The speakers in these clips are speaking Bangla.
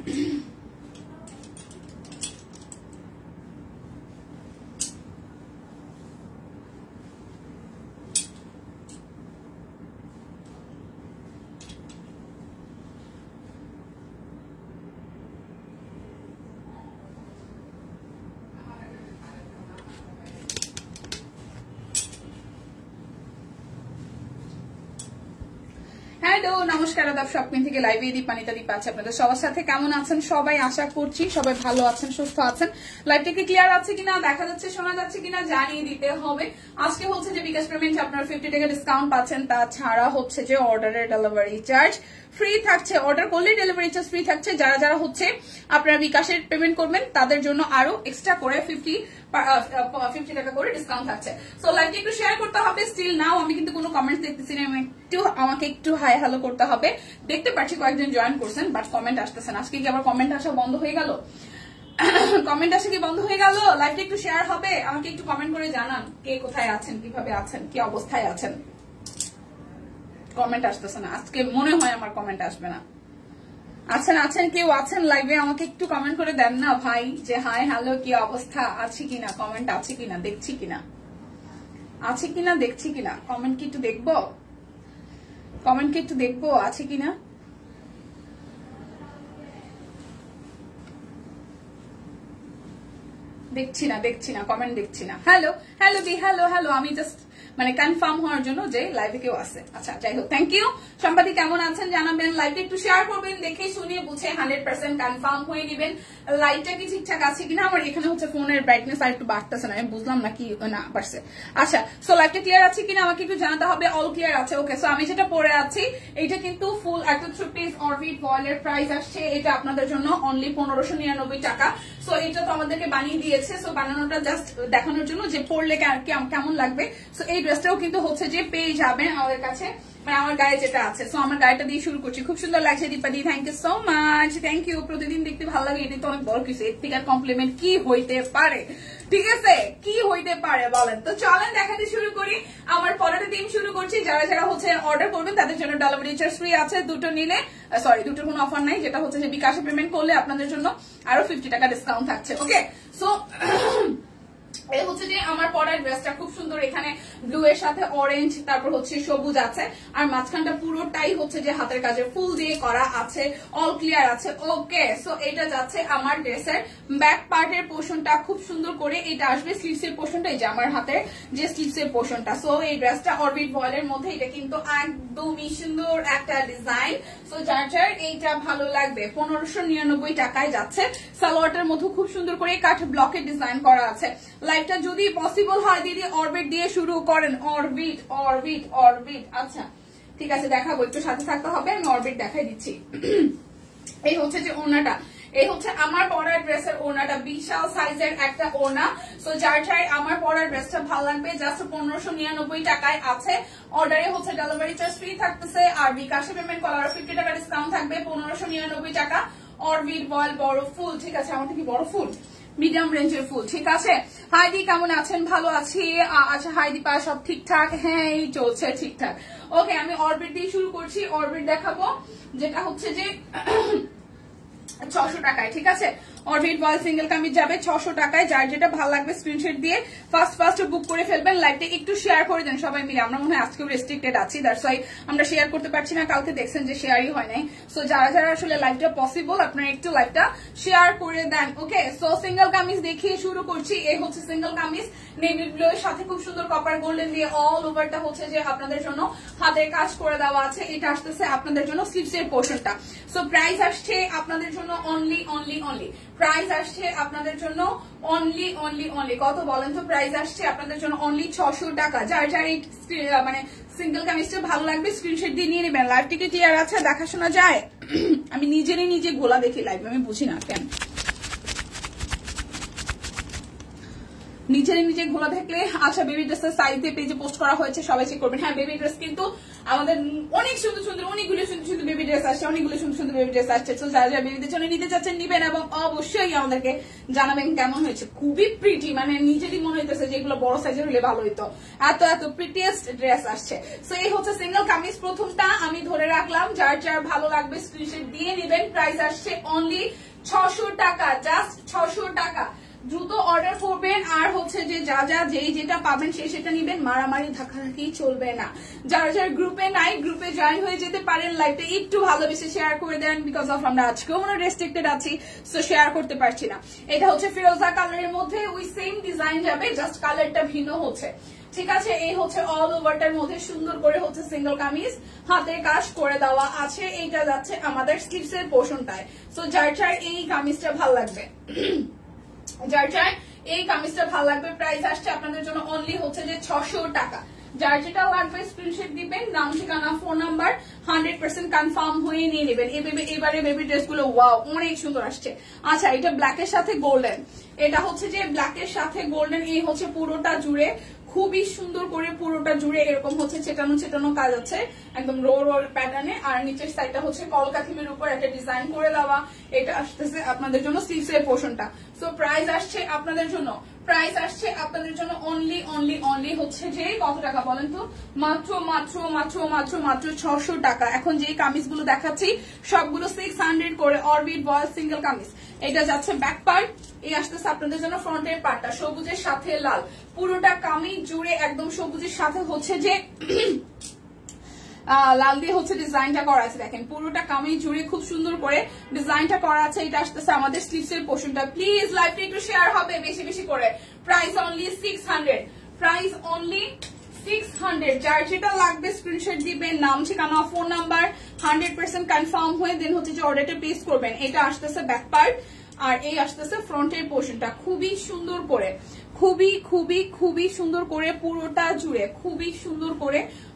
হ্যালো নমস্কার আদাব শপিং থেকে লাইভে দীপানিতা দীপা আছে আপনাদের সবার সাথে। কেমন আছেন সবাই? আশা করছি সবাই ভালো আছেন, সুস্থ আছেন। লাইভটা কি ক্লিয়ার আছে কিনা, দেখা যাচ্ছে, শোনা যাচ্ছে কিনা জানিয়ে দিতে হবে। আজকে হচ্ছে যে বিকাশ পেমেন্ট আপনারা 50 টাকা ডিসকাউন্ট পাচ্ছেন, তাছাড়া হচ্ছে যে অর্ডারের ডেলিভারি চার্জ ফ্রি থাকছে। অর্ডার করলে ডেলিভারি চার্জ ফ্রি থাকছে। যারা যারা হচ্ছে আপনারা বিকাশের পেমেন্ট করবেন তাদের জন্য আরো এক্সট্রা করে 50 টাকা করে ডিসকাউন্ট থাকছে। সো লাইভটা একটু শেয়ার করতে হবে। স্টিল নাও আমি কিন্তু কোনো কমেন্ট দেখতেছি না, আমাকে একটু হাই হ্যালো করতে হবে। দেখতে পাচ্ছি কয়েকজন জয়েন করছেন, বাট কমেন্ট আসতেছে না। আজকে কি আবার কমেন্ট আসা বন্ধ হয়ে গেল? কমেন্ট আসা কি বন্ধ হয়ে গেল? লাইভটা একটু শেয়ার হবে, আমাকে একটু কমেন্ট করে জানান কে কোথায় আছেন, কিভাবে আছেন, কি অবস্থায় আছেন। কমেন্ট আসতেছে না, আজকে মনে হয় আমার কমেন্ট আসবে না। আছেন কেউ আছেন লাইভে, আমাকে একটু কমেন্ট করে দেন না ভাই, যে হাই হ্যালো কি অবস্থা, আছে কিনা, কমেন্ট আছে কিনা, দেখছি কিনা, আছে কিনা, দেখছি কিনা। কমেন্ট কি একটু দেখবো, কমেন্ট কি একটু দেখবো আছে কিনা। দেখছি না কমেন্ট দেখছি না। হ্যালো হ্যালো দি হ্যালো হ্যালো, আমি জাস্ট মানে কনফার্ম হওয়ার জন্য যে লাইভে কেউ আছে। আচ্ছা যাই হোক, থ্যাংক ইউ। সম্পাদি কেমন আছেন জানাবেন, লাইভটা একটু শেয়ার করবেন, দেখে শুনিয়ে বুঝে 100% কনফার্ম হয়ে নেবেন লাইভটা কি ঠিকঠাক আছে কিনা। আমার এখানে হচ্ছে ফোনের ব্রাইটনেস আর একটু বাড়তেছে না, আমি বুঝলাম না কি না বাড়ছে। আচ্ছা সো লাইভটা ক্লিয়ার আছে কিনা আমাকে একটু জানাতে হবে। অল ক্লিয়ার আছে, ওকে। সো আমি যেটা পরে আছি এটা কিন্তু ফুল একটা 3 পিস অরবিট বয়েলের প্রাইস আসছে। এটা আপনাদের জন্য অনলি 1599 টাকা। সো এটা তো আমাদেরকে বানিয়ে দিয়েছে, সো বানানোটা জাস্ট দেখানোর জন্য যে পরলে কেমন লাগবে। সো এই ড্রেসটাও কিন্তু হচ্ছে যে পেয়ে যাবেন আমাদের কাছে, মানে আমার গায়ে যেটা আছে। সো আমার গায়েটা দিয়ে শুরু করছি, খুব সুন্দর লাগছে দীপাদি, thank you so much, thank you. প্রতিদিন দেখতে ভালো লাগে, এটা তো অনেক বড় কিছু, এর থেকে আর কমপ্লিমেন্ট কি হইতে পারে, ঠিক আছে, কি হইতে পারে বলেন। তো চলেন দেখাতে শুরু করি। আমার পরের দিন শুরু করছি। যারা যারা হচ্ছে অর্ডার করবেন তাদের জন্য ডেলিভারি চার্জ ফ্রি আছে। দুটো নিলে দুটোর কোনো অফার নাই, যেটা হচ্ছে যে বিকাশে পেমেন্ট করলে আপনাদের জন্য আরো 50 টাকা ডিসকাউন্ট থাকছে, ওকে। সো এই হচ্ছে যে আমার পরার ড্রেসটা খুব সুন্দর, এখানে ব্লু এর সাথে অরেঞ্জ, তারপর হচ্ছে সবুজ আছে, আর মাঝখানটা পুরোটাই হচ্ছে যে হাতের কাজে ফুল দিয়ে করা আছে, অল ক্লিয়ার আছে, ওকে। সো এটা যাচ্ছে আমার ড্রেসের ব্যাক পার্টের পোর্শনটা, খুব সুন্দর করে এটা আসবে স্লিভস এর পোর্শনটা, এই যে আমার হাতের যে স্লিভস এর পোর্শনটা। সো এই ড্রেসটা অরবিট বয়েলের মধ্যে, এটা কিন্তু একদমই সুন্দর একটা ডিজাইন। সো যার যার এইটা ভালো লাগবে 1599 টাকায় যাচ্ছে। সালোয়ারটার মধ্যে খুব সুন্দর করে কাঠ ব্লকের ডিজাইন করা আছে। লাইভটা যদি পসিবল হয় দিদি অরবিট দিয়ে শুরু করেন, অরবিট অরবিট অরবিট। আচ্ছা ঠিক আছে, দেখাবো, একটু সাথে থাকতে হবে, আমি অরবিট দেখাই দিচ্ছি। এই হচ্ছে যে ওড়নাটা, এই হচ্ছে আমার পরার ড্রেসের ওড়নাটা, বিশাল সাইজের একটা ওড়না। সো যার যার আমার পরার ড্রেসটা ভালো লাগবে জাস্ট 1599 টাকায় আছে। অর্ডারে হচ্ছে ডেলিভারি চার্জ ফ্রি থাকতেছে, আর বিকাশে পেমেন্ট করার 50 টাকা ডিসকাউন্ট থাকবে, 1599 টাকা। অরবিট বয়েল বড় ফুল, ঠিক আছে, আমার কি বড় ফুল, মিডিয়াম রেঞ্জের ফুল, ঠিক আছে। হাইদি কেমন আছেন? ভালো আছি। আচ্ছা হাইদি পা সব ঠিকঠাক? হ্যাঁ এই চলছে ঠিকঠাক, ওকে। আমি অরবিট দিয়ে শুরু করছি, অরবিট দেখাবো, যেটা হচ্ছে যে 600 টাকায়, ঠিক আছে। অরবিট বয়েল সিঙ্গেল কামিজ যাবে 600 টাকায়। যার যেটা ভালো লাগবে স্ক্রিনশট দিয়ে ফার্স্ট বুক করে ফেলবেন। লাইভটা একটু শেয়ার করে দেন সবাই মিলে, আমরা মনে হয় আজকেও রেস্ট্রিক্টেড আছি, দ্যাটস ওয়াই আমরা শেয়ার করতে পারছি না। কালকে দেখছেন যে শেয়ারই হয় নাই। সো যারা যারা আসলে লাইভটা পসিবল আপনারা একটু লাইভটা শেয়ার করে দেন, ওকে। সো সিঙ্গেল কামিজ দেখিয়ে শুরু করছি। এই হচ্ছে সিঙ্গেল কামিজ, নেভি ব্লু এর সাথে খুব সুন্দর কপার গোল্ডেন দিয়ে অল ওভারটা হচ্ছে যে আপনাদের জন্য হাতের কাজ করে দেওয়া আছে। এটা আসতেছে আপনাদের জন্য স্লিভস এর পোর্শনটা। সো প্রাইস আসছে আপনাদের জন্য অনলি প্রাইস আসছে আপনাদের জন্য অনলি কত বলেন তো? প্রাইস আসছে আপনাদের জন্য অনলি 600 টাকা। যার যার এই মানে সিঙ্গেল কামিজটা ভালো লাগবে স্ক্রিনশট দিয়ে নিয়ে নেবেন। লাইভ টিকে ক্লিয়ার আছে, দেখাশোনা যায়? আমি নিজে ঘোলা দেখি লাইভ, আমি বুঝি না কেন। নিজে ঘোলা থাকলে আচ্ছা বেবি ড্রেসের সাইজে পেজে পোস্ট করা হয়েছে, সবাই চেক করবেন। হ্যাঁ বেবি ড্রেস কিন্তু আমাদের অনেক সুন্দর অনেকগুলো সুন্দর বেবি ড্রেস আসছে, অনেকগুলো সুন্দর বেবি ড্রেস আসছে। তো যারা বেবিদের জন্য নিতে চাচ্ছেন নিবেন এবং অবশ্যই আমাদেরকে জানাবেন কেমন হয়েছে। খুবই প্রিটি, মানে নিজেরই মনে হইতেছে যে এগুলো বড় সাইজের হলে ভালো হইতো, এত প্রিটিয়েস্ট ড্রেস আসছে। সো এই হচ্ছে সিঙ্গেল কামিজ প্রথমটা আমি ধরে রাখলাম, যার ভালো লাগবে স্ক্রিনশট দিয়ে নেবেন। প্রাইস আসছে অনলি 600 টাকা, জাস্ট 600 টাকা। দ্রুত অর্ডার করবেন আর হচ্ছে যে যেটা পাবেন সেটা নিবেন, মারামারি ধাক্কাধাক্কি চলবে না। যার গ্রুপে নাই গ্রুপে জয়েন হয়ে যেতে পারেন, লাইভটা একটু ভালোবেসে শেয়ার করে দেন, বিকজ অফ আমরা আজকেও মনে রেস্ট্রিক্টেড আছি, সো শেয়ার করতে পারছি না। এটা হচ্ছে ফিরোজা কালারের মধ্যে, ওই সেম ডিজাইন যাবে, জাস্ট কালারটা ভিন্ন হচ্ছে, ঠিক আছে। এই হচ্ছে অল ওভারটার মধ্যে সুন্দর করে হচ্ছে সিঙ্গেল কামিজ, হাতের কাজ করে দেওয়া আছে। এইটা যাচ্ছে আমাদের স্লিভস এর পোর্শনটায়। সো যার এই কামিজটা ভালো লাগবে, এই কামিজটা ভালো লাগবে, প্রাইস আসছে আপনাদের জন্য অনলি হচ্ছে যে 600 টাকা। যার যেটা লাগবে স্ক্রিনশট দিবেন, নাম ঠিকানা ফোন নাম্বার 100% কনফার্ম হয়ে নিয়ে নেবেন। এবারে বেবি ড্রেস গুলো ওয়াও অনেক সুন্দর আসছে। আচ্ছা এটা ব্ল্যাকের সাথে গোল্ডেন, এটা হচ্ছে যে ব্ল্যাকের সাথে গোল্ডেন, এই হচ্ছে পুরোটা জুড়ে খুবই সুন্দর করে পুরোটা জুড়ে এরকম হচ্ছে চেটানো কাজ আছে একদম রোল প্যাটার্নে। আর নিচের সাইডটা হচ্ছে কলকা থিমের উপর একটা ডিজাইন করে দেওয়া। এটা আসতেছে আপনাদের জন্য স্লিভস এর পোর্শনটা। সো প্রাইস আসছে আপনাদের জন্য অনলি হচ্ছে যে কত টাকা বলেন তো, মাত্র 600 টাকা। এখন যে কামিজগুলো দেখাচ্ছি সবগুলো 600 করে, অরবিট বয়েল সিঙ্গেল কামিজ। এটা যাচ্ছে ব্যাক পার্ট, এই আসতেছে আপনাদের জন্য ফ্রন্টের পার্টটা সবুজের সাথে লাল, পুরোটা কামিজ জুড়ে একদম সবুজের সাথে হচ্ছে যে লাল দিয়ে হচ্ছে ডিজাইনটা করা আছে। দেখেন পুরোটা কামিজ জুড়ে খুব সুন্দর করে ডিজাইনটা করা আছে। এটা আসতেছে আমাদের স্লিভস এর পোর্শনটা। প্লিজ লাইভটা একটু শেয়ার হবে বেশি করে। প্রাইস অনলি 600, যার যেটা লাগবে স্ক্রিনশট দিবেন, নাম ঠিকানা ফোন নাম্বার 100% কনফার্ম হয়ে দেন হচ্ছে যে অর্ডারটা প্লেস করবেন। এটা আসতেছে ব্যাক পার্ট আর এই আসতেছে ফ্রন্টের পোর্শনটা, খুবই সুন্দর করে খুবই সুন্দর করে পুরোটা জুড়ে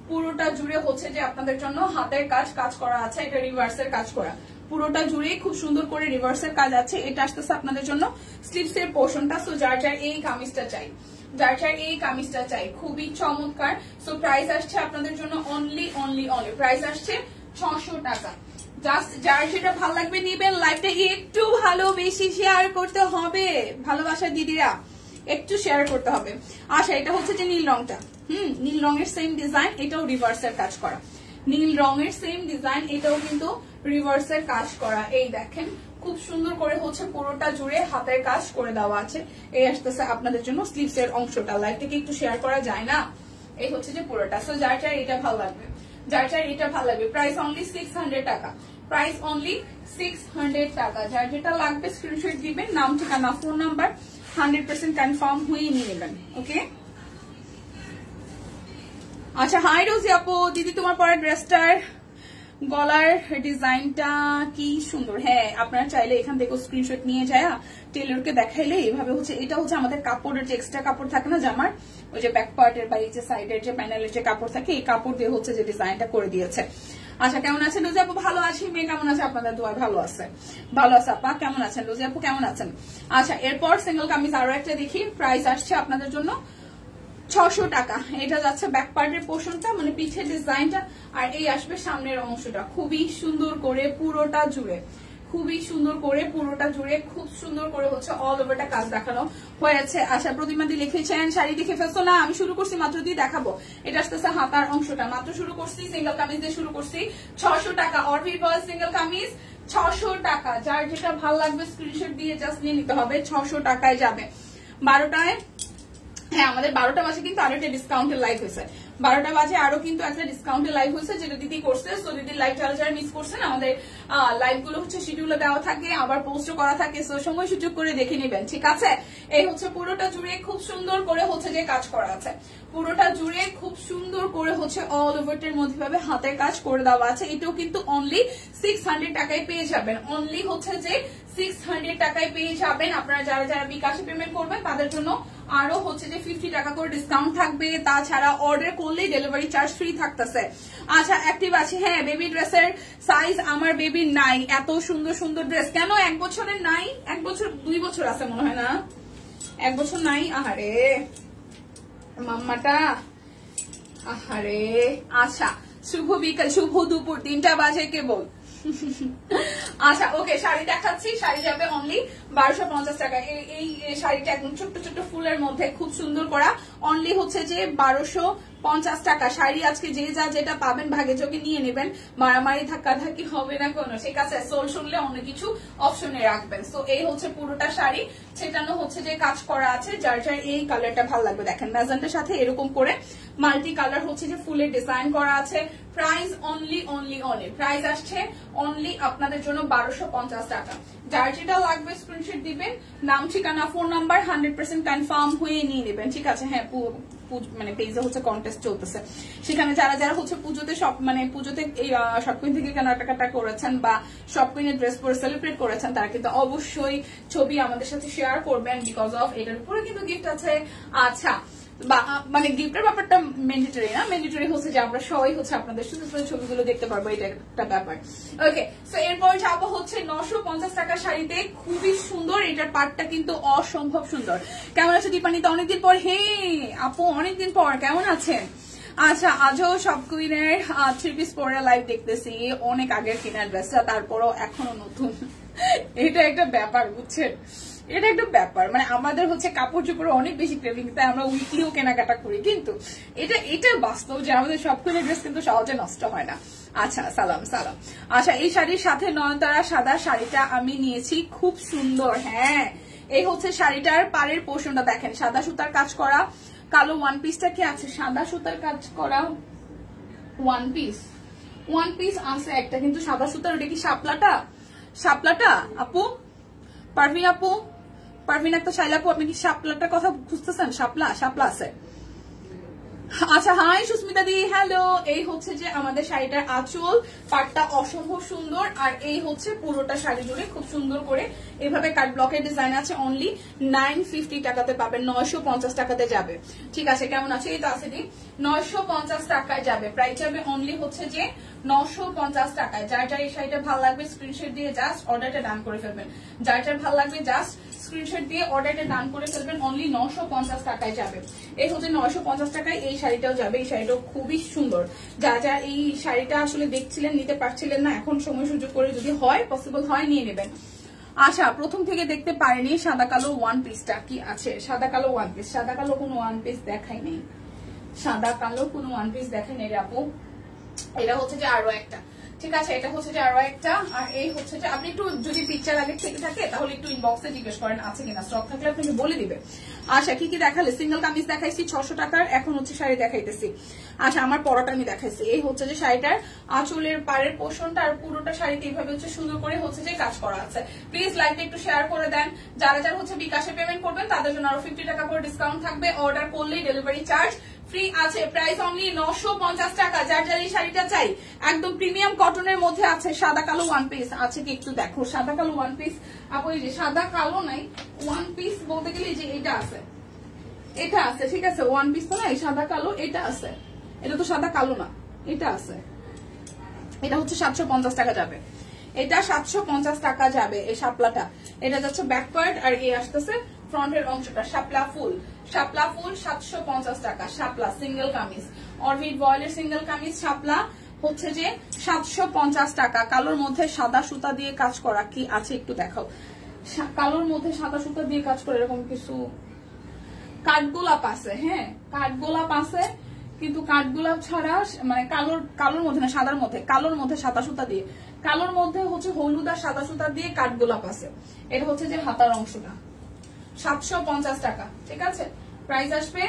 পুরোটা জুড়ে হচ্ছে যে আপনাদের জন্য হাতের কাজ করা আছে। এটা রিভার্সের কাজ করা, পুরোটা জুড়ে খুব সুন্দর করে রিভার্সের কাজ আছে। এটা আসতেছে আপনাদের জন্য স্লিভস এর পোর্শনটা। সো যার এই কামিজটা চাই খুবই চমৎকার। সো প্রাইস আসছে আপনাদের জন্য অনলি প্রাইস আসছে 600 টাকা। জাস্ট যার যেটা ভালো লাগবে নিবেন। লাইভটা একটু ভালোবেসে শেয়ার করতে হবে, ভালোবাসা দিদিরা একটু শেয়ার করতে হবে। আচ্ছা এটা হচ্ছে যে নীল রংটা, নীল রঙের সেম ডিজাইন, এটাও রিভার্সের কাজ করা। নীল রঙের সেম ডিজাইন, এটাও কিন্তু রিভার্সের কাজ করা। এই দেখেন খুব সুন্দর করে হচ্ছে পুরোটা জুড়ে হাতের কাজ করে দেওয়া আছে। এই আসতেছে আপনাদের জন্য স্লিভস এর অংশটা। লাইভটাকে একটু শেয়ার করা যায় না? এই হচ্ছে যে পুরোটা। সো যার এটা ভালো লাগবে, প্রাইস অনলি 600 টাকা, যার যেটা লাগবে স্ক্রিনশট দিবেন, নাম ঠিকানা ফোন নাম্বার 100% কনফার্ম হয়ে নিয়ে নেবেন। ওকে আচ্ছা হাই রোজি আপু, দিদি তোমার পরে ড্রেসটার গলার ডিজাইনটা কি সুন্দর। হ্যাঁ আপনারা চাইলে এখান থেকে স্ক্রিনশট নিয়ে যায় টেলরকে দেখাইলে এইভাবে হচ্ছে, এটা হচ্ছে আমাদের কাপড়ের যে এক্সট্রা কাপড় থাকে না জামার, ওই যে ব্যাক পার্টের বা এই যে সাইডের যে প্যানেলের যে কাপড় থাকে, এই কাপড় দিয়ে হচ্ছে যে ডিজাইনটা করে দিয়েছে। আচ্ছা কেমন আছেন রোজি আপু? ভালো আছি। মেয়ে কেমন আছে? আপনাদের দোয়া ভালো আছে আপা। কেমন আছেন রোজি আপু? কেমন আছেন? আচ্ছা এরপর সিঙ্গেল কামিজ আরো একটা দেখি। প্রাইস আসছে আপনাদের জন্য 600 টাকা। এটা যাচ্ছে ব্যাক পার্টের পোর্শনটা, মানে পিছের ডিজাইনটা, আর এই আসবে সামনের অংশটা। খুবই সুন্দর করে পুরোটা জুড়ে খুব সুন্দর করে হচ্ছে অল ওভারটা কাজ দেখানো হয়েছে। আচ্ছা প্রতিমাদি লিখেছেন শাড়ি দেখে ফেলছো না? আমি শুরু করছি মাত্র দিয়ে দেখাবো। এটা আসতেছে হাতার অংশটা, মাত্র শুরু করছি, সিঙ্গেল কামিজ দিয়ে শুরু করছি। 600 টাকা অরবিট বয়েল সিঙ্গেল কামিজ, 600 টাকা। যার যেটা ভালো লাগবে স্ক্রিনশট দিয়ে জাস্ট নিয়ে নিতে হবে। 600 টাকায় যাবে। 12টায়, হ্যাঁ আমাদের 12টা বাজে কিন্তু আরো একটা ডিসকাউন্টের লাইভ হয়েছে। 12টা বাজে আরো কিন্তু একটা ডিসকাউন্টের লাইভ হয়েছে, যেটা দিদি করছে। সো দিদির লাইভ যারা মিস করছেন, আমাদের লাইভ গুলো হচ্ছে শিডিউলে দেওয়া থাকে, আবার পোস্ট করা থাকে। সো সময় সুযোগ করে দেখে নেবেন, ঠিক আছে। এই হচ্ছে পুরোটা জুড়ে খুব সুন্দর করে হচ্ছে যে কাজ করা আছে, পুরোটা জুড়ে খুব সুন্দর করে হচ্ছে অল ওভারটার মধ্যে ভাবে হাতের কাজ করে দেওয়া আছে। এটাও কিন্তু অনলি 600 টাকায় পেয়ে যাবেন। অনলি হচ্ছে যে 600 টাকায় পেয়ে যাবেন। আপনারা যারা বিকাশে পেমেন্ট করবেন তাদের জন্য আরো হচ্ছে যে 50 টাকা করে ডিসকাউন্ট থাকবে। তাছাড়া অর্ডার করলেই ডেলিভারি চার্জ ফ্রি থাকতেছে। আচ্ছা অ্যাক্টিভ আছে। হ্যাঁ বেবি ড্রেসের সাইজ আমার বেবির নাই। এত সুন্দর সুন্দর ড্রেস কেন 1 বছরের নাই? 1 বছর 2 বছর আছে মনে হয় না? 1 বছর নাই, আহারে মাম্মাটা, আহারে। আচ্ছা, শুভ বিকাল, শুভ দুপুর, 3টা বাজে কেবল। আচ্ছা ওকে, শাড়ি দেখাচ্ছি। শাড়ি যাবে অনলি 1250 টাকা। এই শাড়িটা একদম ছোট্ট ছোট্ট ফুলের মধ্যে খুব সুন্দর করা, অনলি হচ্ছে যে 1250 টাকা। শাড়ি আজকে যে যা যেটা পাবেন ভাগে যোগে নিয়ে নেবেন, মারামারি ধাক্কাধাক্কি হবে না কোনো, ঠিক আছে? সোল শুনলে অনেক কিছু অপশনে রাখবেন। তো এই হচ্ছে পুরোটা শাড়ি, সেটানো হচ্ছে যে কাজ করা আছে। যার যার এই কালারটা ভালো লাগবে দেখেন, ম্যাজেন্টার সাথে এরকম করে মাল্টি কালার হচ্ছে যে ফুলের ডিজাইন করা আছে। প্রাইস অনলি প্রাইস আসছে অনলি আপনাদের জন্য 1250 টাকা। যার যেটা লাগবে স্ক্রিনশট দিবেন, নাম ঠিকানা ফোন নাম্বার 100% কনফার্ম হয়ে নিয়ে নেবেন, ঠিক আছে? হ্যাঁ, মানে পেজে হচ্ছে কন্টেস্ট চলতেছে, সেখানে যারা যারা হচ্ছে পুজোতে পুজোতে এই শপকুইন থেকে কেনাকাটা করেছেন বা শপকুইনের ড্রেস পরে সেলিব্রেট করেছেন, তারা কিন্তু অবশ্যই ছবি আমাদের সাথে শেয়ার করবেন, বিকজ অফ এটার উপরে কিন্তু গিফট আছে। আচ্ছা, বা মানে গিফটের ব্যাপারটা ম্যান্ডেটরি না, ম্যান্ডেটরি হচ্ছে যে আমরা সবাই হচ্ছে আপনাদের সুন্দর সুন্দর ছবিগুলো দেখতে পারবো, এটা একটা ব্যাপার। ওকে, সো এরপর যাবো হচ্ছে 950 টাকা শাড়িতে, খুবই সুন্দর। এটার পাটটা কিন্তু অসম্ভব সুন্দর। কেমন আছে দীপানিতা? অনেকদিন পর। হে আপু, অনেকদিন পর, কেমন আছেন? আচ্ছা, আজও শপকুইনের 3 পিস পরে লাইভ দেখতেছি, অনেক আগের কেনার ড্রেসটা, তারপরও এখনো নতুন। এটা একটা ব্যাপার, বুঝছেন? এটা একটা ব্যাপার, মানে আমাদের হচ্ছে কাপড় চোপড়ে অনেক বেশি ক্রেভিং, তাই আমরা উইকলিও কেনাকাটা করি, কিন্তু এটা বাস্তব যে আমাদের সবগুলো ড্রেস কিন্তু সহজে নষ্ট হয় না। আচ্ছা, সালাম। আচ্ছা, এই শাড়ির সাথে নয়নতারা সাদা শাড়িটা আমি নিয়েছি, খুব সুন্দর। হ্যাঁ, এই হচ্ছে শাড়িটার পাড়ের পোর্শনটা দেখেন, সাদা সুতার কাজ করা। কালো ওয়ান পিসটা কি আছে? সাদা সুতার কাজ করা ওয়ান পিস আছে একটা, কিন্তু সাদা সুতার। ওটা কি শাপলাটা আপু? পারভিন একটা শাইলা আপু, আপনি কি শাপলাটার কথা খুঁজতেছেন? শাপলা আছে। আচ্ছা, হাই সুস্মিতা দি, হ্যালো। এই হচ্ছে যে আমাদের শাড়িটার আঁচল, পাটটা অসম্ভব সুন্দর, আর এই হচ্ছে পুরোটা শাড়ি জুড়ে খুব সুন্দর করে এভাবে কাট ব্লকের ডিজাইন আছে। অনলি 950 টাকাতে পাবেন, 950 টাকাতে যাবে, ঠিক আছে? কেমন আছে? এই তো আছে দি, 950 টাকায় যাবে। প্রাইস যাবে অনলি হচ্ছে যে 950 টাকায়। যার যার এই শাড়িটা ভালো লাগবে স্ক্রিনশট দিয়ে জাস্ট অর্ডারটা ডান করে ফেলবেন। যার যার ভালো লাগবে জাস্ট স্ক্রিনশট দিয়ে অর্ডারটা ডান করে ফেলবেন, অনলি 950 টাকায় যাবে। এই হচ্ছে 950 টাকায় এই শাড়িটাও যাবে। এই শাড়িটাও খুবই সুন্দর। যা এই শাড়িটা আসলে দেখছিলেন, নিতে পারছিলেন না, এখন সময় সুযোগ করে যদি হয়, পসিবল হয়, নিয়ে নেবেন। আচ্ছা, প্রথম থেকে দেখতে পারেনি সাদা কালো ওয়ান পিসটা কি আছে? সাদা কালো ওয়ান পিস, সাদা কালো কোনো ওয়ান পিস দেখাই নেই, সাদা কালো কোনো ওয়ান পিস দেখেন এই আপু। এটা হচ্ছে যে আরো একটা, ঠিক আছে? এটা হচ্ছে যে আরো একটা। আর এই হচ্ছে যে আপনি একটু যদি পিকচার আগে থেকে থাকে তাহলে একটু ইনবক্সে জিজ্ঞেস করেন আছে কিনা, স্টক থাকলে আপনাকে বলে দিবে। আচ্ছা, কি দেখালে? সিঙ্গেল কামিজ দেখাইছি 600 টাকার, এখন হচ্ছে শাড়ি দেখাইতেছি। আচ্ছা, আমার পরোটা আমি দেখাইছি। এই হচ্ছে যে শাড়িটার আঁচলের পাড়ের পোর্শনটা, আর পুরোটা শাড়িতে এইভাবে হচ্ছে সুন্দর করে হচ্ছে যে কাজ করা আছে। প্লিজ লাইভটা একটু শেয়ার করে দেন। যারা যারা হচ্ছে বিকাশে পেমেন্ট করবেন তাদের জন্য আরো 50 টাকা করে ডিসকাউন্ট থাকবে। অর্ডার করলেই ডেলিভারি চার্জ ফ্রি আছে। প্রাইস অনলি 950 টাকা। যার যার এই শাড়িটা চাই, একদম প্রিমিয়াম কটনের মধ্যে আছে। সাদা কালো ওয়ান পিস আছে কি একটু দেখো? সাদা কালো ওয়ান পিস আপু, এই যে সাদা কালো নাই, ওয়ান পিস বলতে গেলে যে এটা আছে, এটা আছে, ঠিক আছে? ওয়ান পিস তো নাই, সাদা কালো এটা আছে। এটা তো সাদা কালো না, এটা আছে। এটা হচ্ছে 750 টাকা যাবে, এটা 750 টাকা যাবে। এই শাপলাটা, এটা যাচ্ছে ব্যাকওয়ার্ড, আর এই আসতেছে ফ্রন্টের অংশটা। শাপলা ফুল 750 টাকা। শাপলা সিঙ্গেল কামিজ, অরবিট বয়েলের সিঙ্গেল কামিজ শাপলা হচ্ছে যে 750 টাকা। কালোর মধ্যে সাদা সুতা দিয়ে কাজ করা কি আছে একটু দেখাও? কালোর মধ্যে সাদা সুতা দিয়ে কাজ করে এরকম কিছু কাঠগোলাপ আছে। হ্যাঁ, কাঠগোলাপ আছে, কিন্তু কাঠগোলাপ ছাড়া মানে কালোর মধ্যে না, সাদার মধ্যে, কালোর মধ্যে সাদা সুতা দিয়ে, কালোর মধ্যে হচ্ছে হলুদ আর সাদা সুতা দিয়ে কাঠগোলাপ আছে। এটা হচ্ছে যে হাতার অংশটা। 750 টাকা, ঠিক আছে? প্রাইস আসবে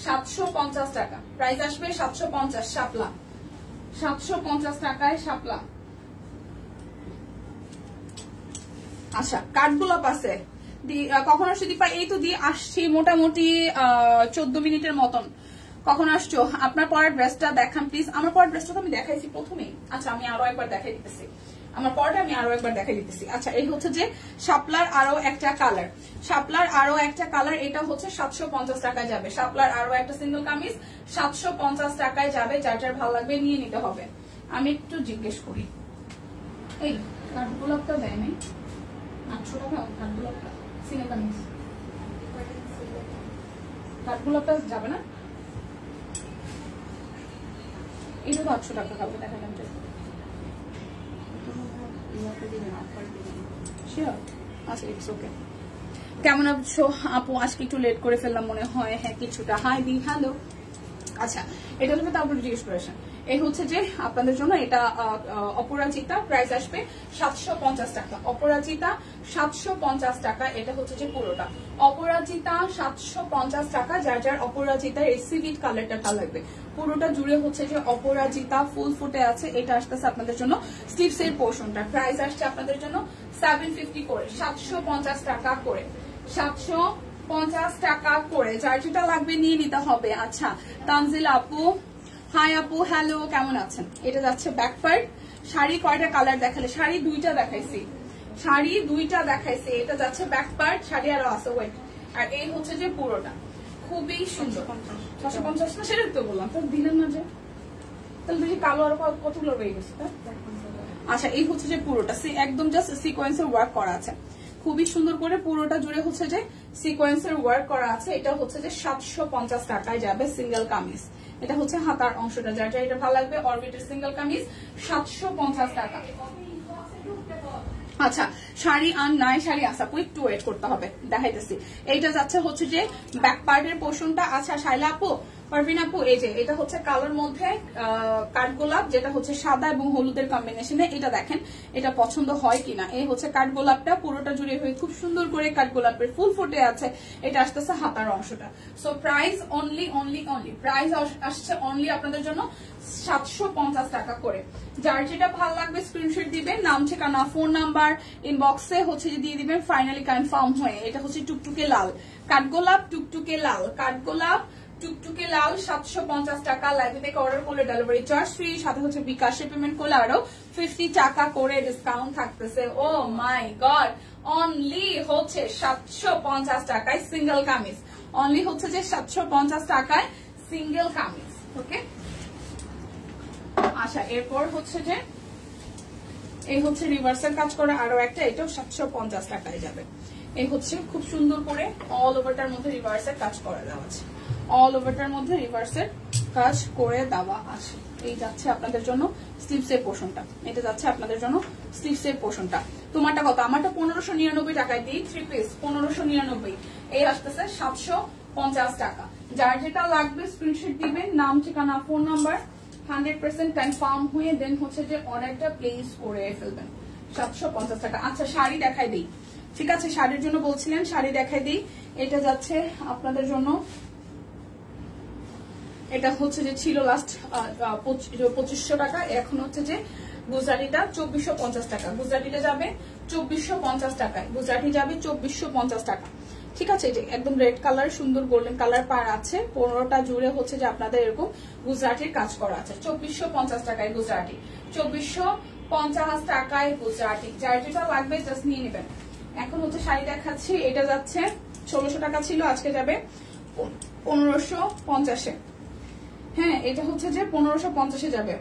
750 টাকা। প্রাইস আসবে 750। শাপলা 750 টাকায় শাপলা। আচ্ছা, কাঠগোলাপ আছে। কখন আসছো দীপা? এই তো দিয়ে আসছি মোটামুটি 14 মিনিটের মতন। কখন আসছো? আপনার পরের ড্রেসটা দেখান প্লিজ। আমার পরের ড্রেসটা তো আমি দেখাইছি প্রথমেই। আচ্ছা, আমি আরো একবার দেখাই দিতেছি। আমার পরটা আমি আরো একবার দেখাই দিতেছি। আচ্ছা, এই হচ্ছে যে শাপলার আরো একটা কালার, শাপলার আরো একটা কালার। এটা হচ্ছে 750 টাকায় যাবে। শাপলার আরো একটা সিঙ্গেল কামিজ 750 টাকায় যাবে। যার যার ভালো লাগবে নিয়ে নিতে হবে। আমি একটু জিজ্ঞেস করি, এই কাঠগোলাপটা দেয় নাই 800 টাকা? কাঠগোলাপটা সিঙ্গেল কামিজ কাঠগোলাপটা যাবে না, এটা তো 800 টাকা খাবে, দেখা যান আচ্ছা ইটস ওকে। কেমন আছো আপু? আজকে একটু লেট করে ফেললাম মনে হয়, হ্যাঁ কিছুটা। হাই দি, হ্যালো। আচ্ছা এটা হচ্ছে তারপর জিজ্ঞেস করেছেন, এই হচ্ছে যে আপনাদের জন্য এটা অপরাজিতা, প্রাইস আসবে 750 টাকা। অপরাজিতা 750 টাকা, এটা হচ্ছে যে পুরোটা অপরাজিতা 750 টাকা। যার যার অপরাজিতার এই সিভিট কালারটা ভালো লাগবে, পুরোটা জুড়ে হচ্ছে যে অপরাজিতা ফুল ফুটে আছে। এটা আসতেছে আপনাদের জন্য স্লিভস এর পোর্শনটা, প্রাইস আসছে আপনাদের জন্য 750 করে, 750 টাকা করে, 750 টাকা করে। যার যেটা লাগবে নিয়ে নিতে হবে। আচ্ছা তানজিল আপু, হাই আপু, হ্যালো, কেমন আছেন? এটা যাচ্ছে ব্যাক পার্ট। শাড়ি কয়টা কালার দেখালে? শাড়ি দুইটা দেখাইছি, শাড়ি দুইটা দেখাইছি। এটা যাচ্ছে ব্যাক পার্ট, শাড়ি আরো আছে ওয়েট। আর এই হচ্ছে যে পুরোটা খুবই সুন্দর। 650 না, সেটা তো বললাম তো দিলেন না যে, তাহলে দেখি কালো আরো কতগুলো রয়ে গেছে। আচ্ছা এই হচ্ছে যে পুরোটা একদম জাস্ট সিকোয়েন্সের ওয়ার্ক করা আছে, খুবই সুন্দর করে পুরোটা জুড়ে হচ্ছে যে সিকোয়েন্সের ওয়ার্ক করা আছে। এটা হচ্ছে যে 750 টাকায় যাবে সিঙ্গেল কামিজ। এটা হচ্ছে হাতার অংশটা, যার যা এটা ভালো লাগবে অরবিটের সিঙ্গেল কামিজ 750 টাকা। আচ্ছা শাড়ি আর নাই, শাড়ি আসা একটু ওয়েট করতে হবে, দেখাইতেছি। এইটা যাচ্ছে হচ্ছে যে ব্যাক পার্টের পোর্শনটা। আচ্ছা শাইলা আপু, পারভিন আপু, এই যে এটা হচ্ছে কালোর মধ্যে কাঠগোলাপ, যেটা হচ্ছে সাদা এবং হলুদের কম্বিনেশনে। এটা দেখেন এটা পছন্দ হয় কিনা। এই হচ্ছে কাঠগোলাপটা, পুরোটা জুড়ে হয়ে খুব সুন্দর করে কাঠগোলাপের ফুল ফুটে আছে। এটা আসতেছে হাতার অংশটা। সো প্রাইস অনলি প্রাইস আসছে অনলি আপনাদের জন্য 750 টাকা করে। যার যেটা ভালো লাগবে স্ক্রিনশট দিবেন, নাম ঠিকানা ফোন নাম্বার ইনবক্সে হচ্ছে যে দিয়ে দিবেন, ফাইনালি কনফার্ম হয়ে। এটা হচ্ছে টুকটুকে লাল কাঠগোলাপ, টুকটুকে লাল কাঠগোলাপ, টুকটুকে লাল 750 টাকা। লাইভে থেকে অর্ডার করলে ডেলিভারি চার্জ ফ্রি, সাথে হচ্ছে বিকাশে পেমেন্ট করলে আরো 50 টাকা করে ডিসকাউন্ট থাকতেছে। ও মাই গড, অনলি হচ্ছে 750 টাকায় সিঙ্গেল কামিজ, অনলি হচ্ছে যে 750 টাকায় সিঙ্গেল কামিজ। ওকে আচ্ছা এরপর হচ্ছে যে এই হচ্ছে রিভার্সের কাজ করা আরো একটা, এটাও 750 টাকায় যাবে। এই হচ্ছে খুব সুন্দর করে অল ওভারটার মধ্যে রিভার্সের কাজ করে দেওয়া আছে, অল ওভারটার মধ্যে রিভার্সের কাজ করে দেওয়া আছে। এই যাচ্ছে আপনাদের জন্য স্লিভস এর পোর্শনটা, এটা যাচ্ছে আপনাদের জন্য স্লিভস এর পোর্শনটা। তোমারটা কত? আমারটা 1599 টাকায় দিই, 3 পিস 1599। এই আসতেছে 750 টাকা। যার যেটা লাগবে স্ক্রিনশট দিবেন, নাম ঠিকানা ফোন নাম্বার 100% কনফার্ম হয়ে দেন হচ্ছে যে অর্ডারটা প্লেস করে ফেলবেন। 750 টাকা। আচ্ছা শাড়ি দেখাই দিই, ঠিক আছে শাড়ির জন্য বলছিলেন, শাড়ি দেখাই দিই। এটা যাচ্ছে আপনাদের জন্য, এটা হচ্ছে যে ছিল লাস্ট 2500 টাকা, এখন হচ্ছে যে গুজরাটিটা 2450 টাকা। গুজরাটিটা যাবে 2450 টাকায়, গুজরাটি যাবে 2450 টাকা। ঠিক আছে, যে একদম রেড কালার সুন্দর গোল্ডেন কালার পার আছে, 15টা জুড়ে হচ্ছে যে আপনাদের এরকম গুজরাটির কাজ করা আছে। 2450 টাকায় গুজরাটি, 2450 টাকায় গুজরাটি। যার যেটা লাগবে জাস্ট নিয়ে নেবেন। এখন হচ্ছে শাড়ি দেখাচ্ছি, এটা যাচ্ছে 1600 টাকা ছিল, আজকে যাবে 1550-এ। হ্যাঁ এটা হচ্ছে যে 1550-এ যাবে,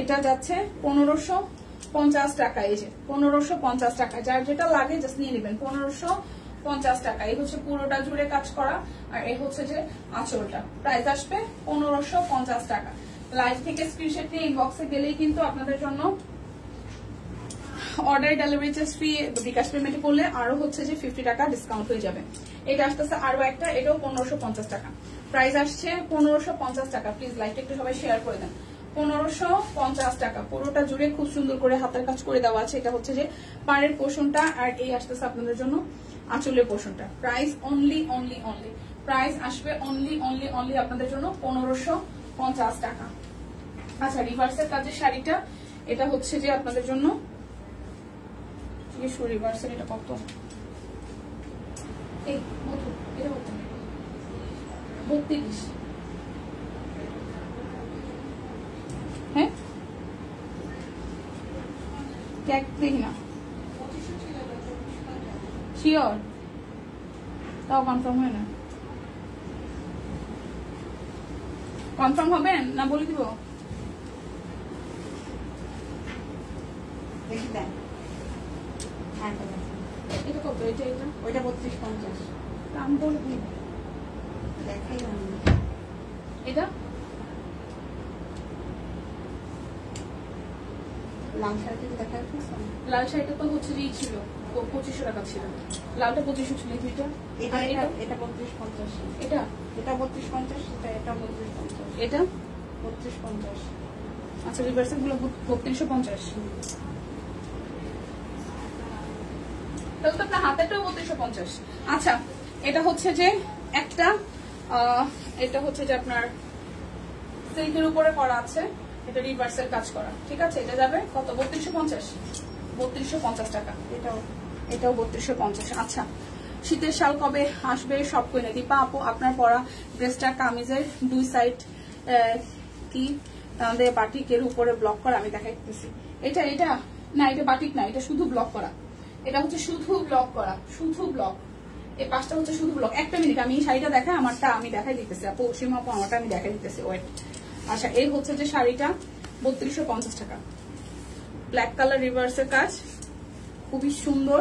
এটা যাচ্ছে 1550 টাকা। এই যে 1550 টাকা, যার যেটা লাগে জাস্ট নিয়ে নেবেন। 1550 টাকা। এই হচ্ছে পুরোটা জুড়ে কাজ করা, আর এই হচ্ছে যে আঁচলটা। প্রাইস আসবে 1550 টাকা। লাইভ থেকে স্ক্রিনশট নিয়ে ইনবক্সে গেলেই কিন্তু আপনাদের জন্য অর্ডার ডেলিভারি চার্জ ফ্রি, বিকাশ পেমেন্ট করলে আরো হচ্ছে যে 50 টাকা ডিসকাউন্ট হয়ে যাবে। এটা আসতেছে আরো একটা, এটাও 1550 টাকা। প্রাইস আসছে 1550 টাকা। প্লিজ লাইভটা একটু সবাই শেয়ার করে দেন। 1550 টাকা, পুরোটা জুড়ে খুব সুন্দর করে হাতের কাজ করে দেওয়া আছে। এটা হচ্ছে যে পাড়ের পোর্শনটা, আর এই আসতেছে আপনাদের জন্য আঁচলের পোর্শনটা। প্রাইস অনলি প্রাইস আসবে অনলি আপনাদের জন্য 1550 টাকা। আচ্ছা রিভার্সের কাজের শাড়িটা, এটা হচ্ছে যে আপনাদের জন্য রিভার্সের, এটা কত? এই এটা 32। হ্যাঁ দেখি না শিওর, তাও কনফার্ম হয় না। কনফার্ম হবেন না বলে দিব? এটা কত? এটা ওইটা 3250। দাম বলে দিন। এটা লাল শাড়িটা তো হচ্ছে যে ছিল 2500 টাকা ছিল, লালটা 2500 ছিল। এটা এটা 3250, এটা 3250, এটা 3250, এটা 3250। আচ্ছা রিভার্সাল গুলো 3250। তাহলে তো আপনার হাতেরটাও 3250। আচ্ছা এটা হচ্ছে যে একটা এটা হচ্ছে যে আপনার সিল্কের উপরে করা আছে, এটা রিভার্সাল কাজ করা, ঠিক আছে। এটা যাবে কত? 3250, 3250 টাকা। এটাও 3250। আচ্ছা শীতের শাল কবে আসবে সব কিনে দিপা আপু। আপনার পরা ড্রেসটা কামিজের দুই সাইড কি আমাদের বাটিকের উপরে ব্লক করা, আমি দেখাইতেছি। এটা না, এটা বাটিক না, এটা শুধু ব্লক করা। এটা হচ্ছে শুধু ব্লক করা, শুধু ব্লক। এই পাঁচটা হচ্ছে শুধু ব্লক। একটা মিনিট আমি শাড়িটা দেখাই, আমারটা আমি দেখাই দিতেছি আপু, সীমা আপু আমারটা আমি দেখাই দিতেছি, ওয়েট। আচ্ছা এই হচ্ছে যে শাড়িটা 3250 টাকা, ব্ল্যাক কালার রিভার্সের কাজ, খুবই সুন্দর,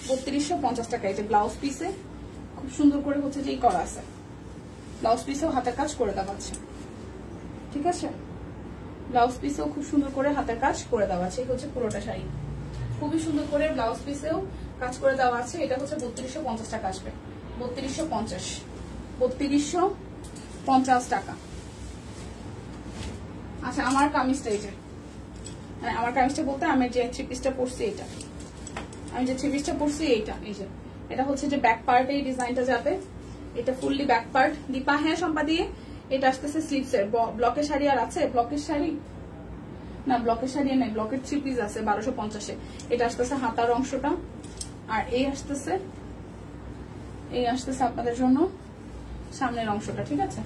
3250 টাকা। এই যে ব্লাউজ পিসে খুব সুন্দর করে হচ্ছে যে করা আছে, ব্লাউজ পিসেও হাতের কাজ করে দেওয়া আছে, ঠিক আছে। ব্লাউজ পিসেও খুব সুন্দর করে হাতের কাজ করে দেওয়া আছে। এই হচ্ছে পুরোটা শাড়ি, খুবই সুন্দর করে ব্লাউজ পিসেও কাজ করে দেওয়া আছে। এটা হচ্ছে 3250 টাকা আসবে, 3250 টাকা। আচ্ছা আমার কামিজটা এই যে, মানে আমার কামিজটা বলতে আমি যে থ্রি পিসটা পরছি এটা, আমি যে থ্রি পিসটা পরছি এইটা, এই যে এটা হচ্ছে যে ব্যাক পার্ট, এই ডিজাইনটা যাবে, এটা ফুললি ব্যাক পার্ট। দীপা হ্যাঁ সম্পা দিয়ে এটা আসতেছে স্লিভসের। ব্লকের শাড়ি আর আছে? ব্লকের শাড়ি না, ব্লকের শাড়ি নেই, ব্লকের থ্রি পিস আছে 1250-এ। এটা আসতেছে হাতার অংশটা, আর এই আসতেছে আপনাদের জন্য সামনের অংশটা, ঠিক আছে।